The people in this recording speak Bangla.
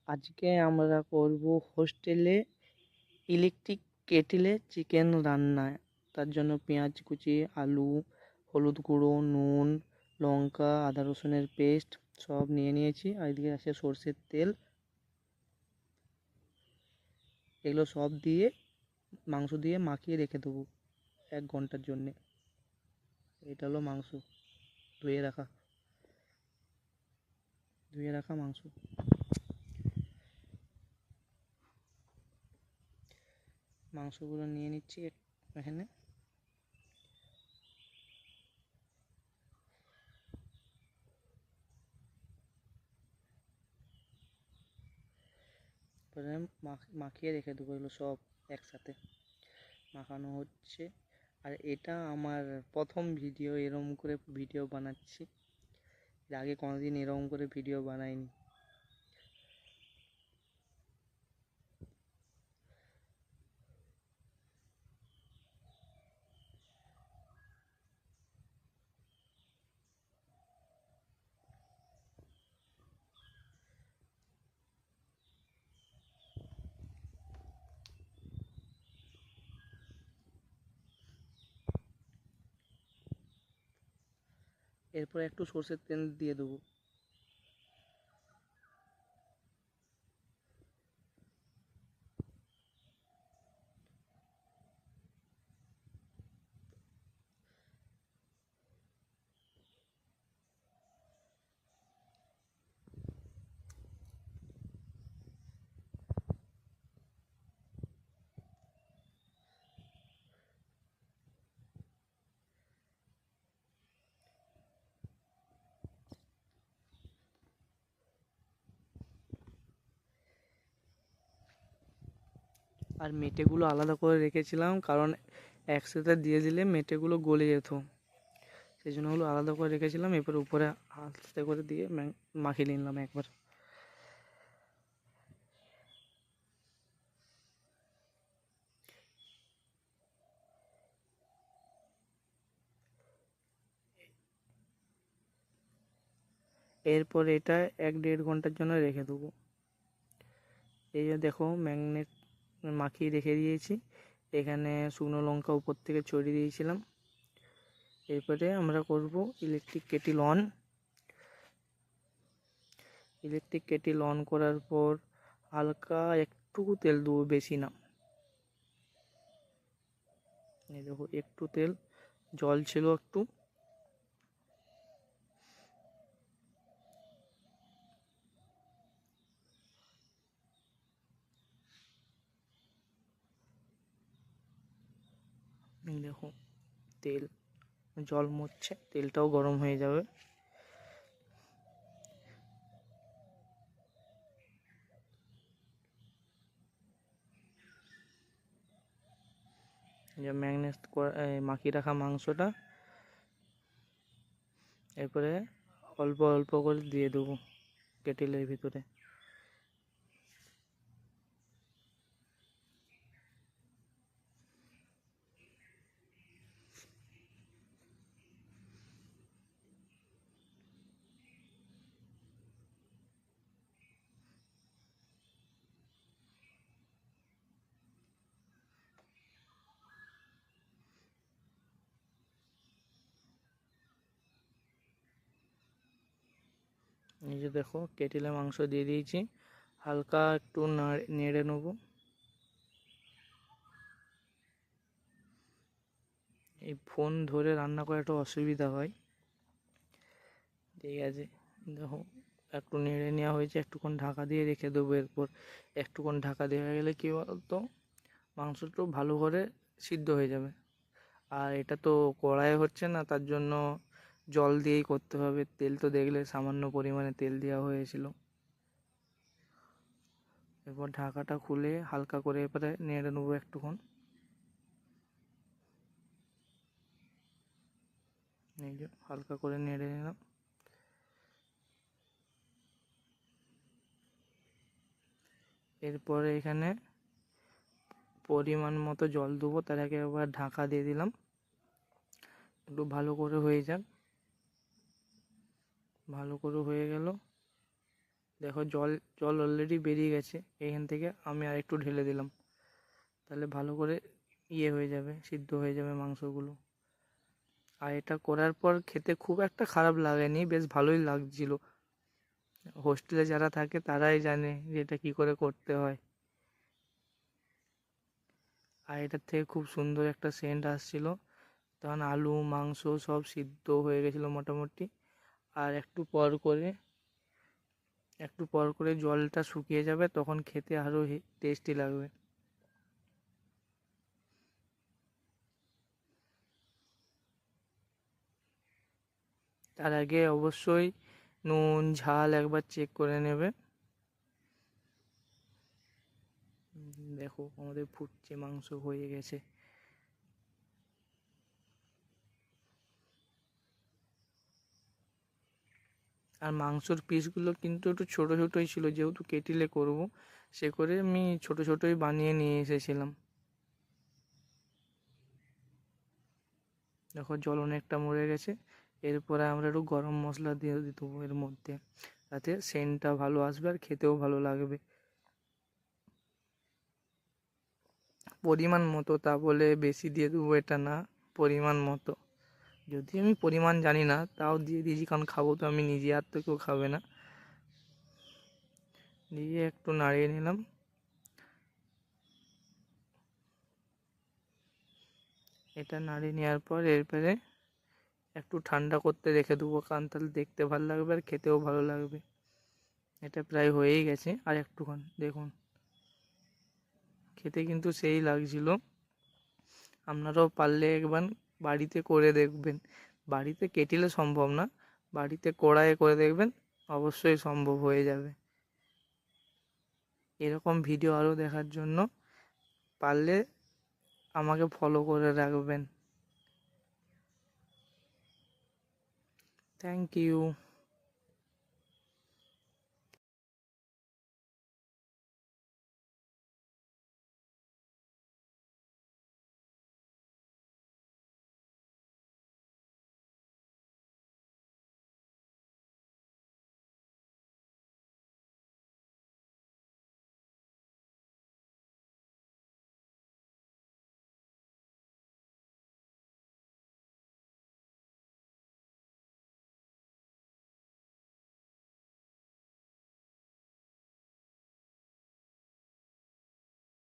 আজকে আমরা করব হোস্টেলে ইলেকট্রিক কেটেলে চিকেন রান্না। তার জন্য পেঁয়াজ কুচি, আলু, হলুদ গুঁড়ো, নুন, লঙ্কা, আদা রসুনের পেস্ট সব নিয়ে নিয়েছি। আর এদিকে আছে সর্ষের তেল। এগুলো সব দিয়ে মাংস দিয়ে মাখিয়ে রেখে দেবো 1 ঘন্টার জন্যে। এটা হলো মাংস, ধুয়ে রাখা মাংস। মাংসগুলো নিয়ে নিচ্ছি এখানে। এবারে মাখিয়ে রেখে দেবো। এগুলো সব একসাথে মাখানো হচ্ছে। আর এটা আমার প্রথম ভিডিও, এরকম করে ভিডিও বানাচ্ছি। এর আগে কোনোদিন এরকম করে ভিডিও বানাইনি। এরপর একটু সর্ষের তেল দিয়ে দেবো। আর মেটেগুলো আলাদা করে রেখেছিলাম, কারণ একসাথে দিয়ে দিলে মেটেগুলো গলে যেত। সেই জন্য হলো আলাদা করে রেখেছিলাম। এরপর উপরে আস্তে করে দিয়ে মাখিয়ে নিলাম একবার। এরপর এটা 1-1.5 ঘন্টার জন্য রেখে দেবো। এই যে দেখো, ম্যাগনেট মাখিয়ে রেখে দিয়েছি। এখানে শুকনো লঙ্কা উপর থেকে ছড়িয়ে দিয়েছিলাম। এরপরে আমরা করব ইলেকট্রিক কেটেল অন করার পর হালকা একটু তেল দেবো, বেশি না। এই দেখো, একটু তেল, জল ছিল একটু। দেখো, তেল, জল মরছে, তেলটাও গরম হয়ে যাবে। যে ম্যাগনেট মাখিয়ে রাখা মাংসটা এরপরে অল্প অল্প করে দিয়ে দেবো কেটেলের ভিতরে। এই যে দেখো, কেটেলে মাংস দিয়ে দিয়েছি। হালকা একটু নেড়ে নেবো। এই ফোন ধরে রান্না করা একটু অসুবিধা হয়। ঠিক আছে, দেখো একটু নেড়ে নেওয়া হয়েছে। একটুক্ষণ ঢাকা দিয়ে রেখে দেবো। এরপর একটুক্ষণ ঢাকা দেওয়া গেলে কী বলতো, মাংসটা ভালো করে সিদ্ধ হয়ে যাবে। আর এটা তো কড়াইয়ে হচ্ছে না, তার জন্য জল দিয়েই করতে হবে। তেল তো দেখলে সামান্য পরিমাণে তেল দেওয়া হয়েছিল। এরপর ঢাকাটা খুলে হালকা করে এবারে নেড়ে নেবো একটুক্ষণ। এই যে হালকা করে নেড়ে নিলাম। এরপরে এখানে পরিমাণ মতো জল দেবো। তার আগে একবার ঢাকা দিয়ে দিলাম, একটু ভালো করে হয়ে যাক। ভালো করে হয়ে গেল। দেখো জল জল অলরেডি বেরিয়ে গেছে, এখান থেকে আমি আর একটু ঢেলে দিলাম, তাহলে ভালো করে হয়ে যাবে, সিদ্ধ হয়ে যাবে মাংসগুলো। আর এটা করার পর খেতে খুব একটা খারাপ লাগেনি, বেশ ভালোই লাগছিল। হোস্টেলে যারা থাকে তারাই জানে যে এটা কী করে করতে হয়। আর এটার থেকে খুব সুন্দর একটা সেন্ট আসছিল, তখন আলু মাংস সব সিদ্ধ হয়ে গেছিলো মোটামুটি। আর একটু পর করে জলটা শুকিয়ে যাবে, তখন খেতে আরও টেস্টি লাগবে। তার আগে অবশ্যই নুন ঝাল একবার চেক করে নেবে। দেখো আমাদের ফুটছে, মাংস হয়ে গেছে। আর মাংসর পিসগুলো কিন্তু একটু ছোটো ছোটোই ছিল, যেহেতু কেটিলে করব, সে করে আমি ছোটো ছোটোই বানিয়ে নিয়ে এসেছিলাম। দেখো জল অনেকটা মরে গেছে। এরপরে আমরা একটু গরম মশলা দিয়ে দেবো এর মধ্যে, যাতে সেন্টটা ভালো আসবে আর খেতেও ভালো লাগবে। পরিমাণ মতো, তা বলে বেশি দিয়ে দেবো এটা না, পরিমাণ মতো। যদি আমি পরিমাণ জানি না তাও দিয়ে দিয়েছি, কারণ খাবো তো আমি নিজে, আর তো কেউ খাবে না। দিয়ে একটু নাড়িয়ে নিলাম। এটা নাড়িয়ে নেওয়ার পর এরপরে একটু ঠান্ডা করতে রেখে দেবো, কারণ তাহলে দেখতে ভালো লাগবে আর খেতেও ভালো লাগবে। এটা প্রায় হয়েই গেছে, আর একটুক্ষণ দেখুন, খেতে কিন্তু সেই লাগছিল। আপনারাও পারলে একবার বাড়িতে করে দেখবেন। বাড়িতে কেটেলে সম্ভব না, বাড়িতে কড়াইয়ে করে দেখবেন, অবশ্যই সম্ভব হয়ে যাবে। এরকম ভিডিও আরও দেখার জন্য পারলে আমাকে ফলো করে রাখবেন। Thank you.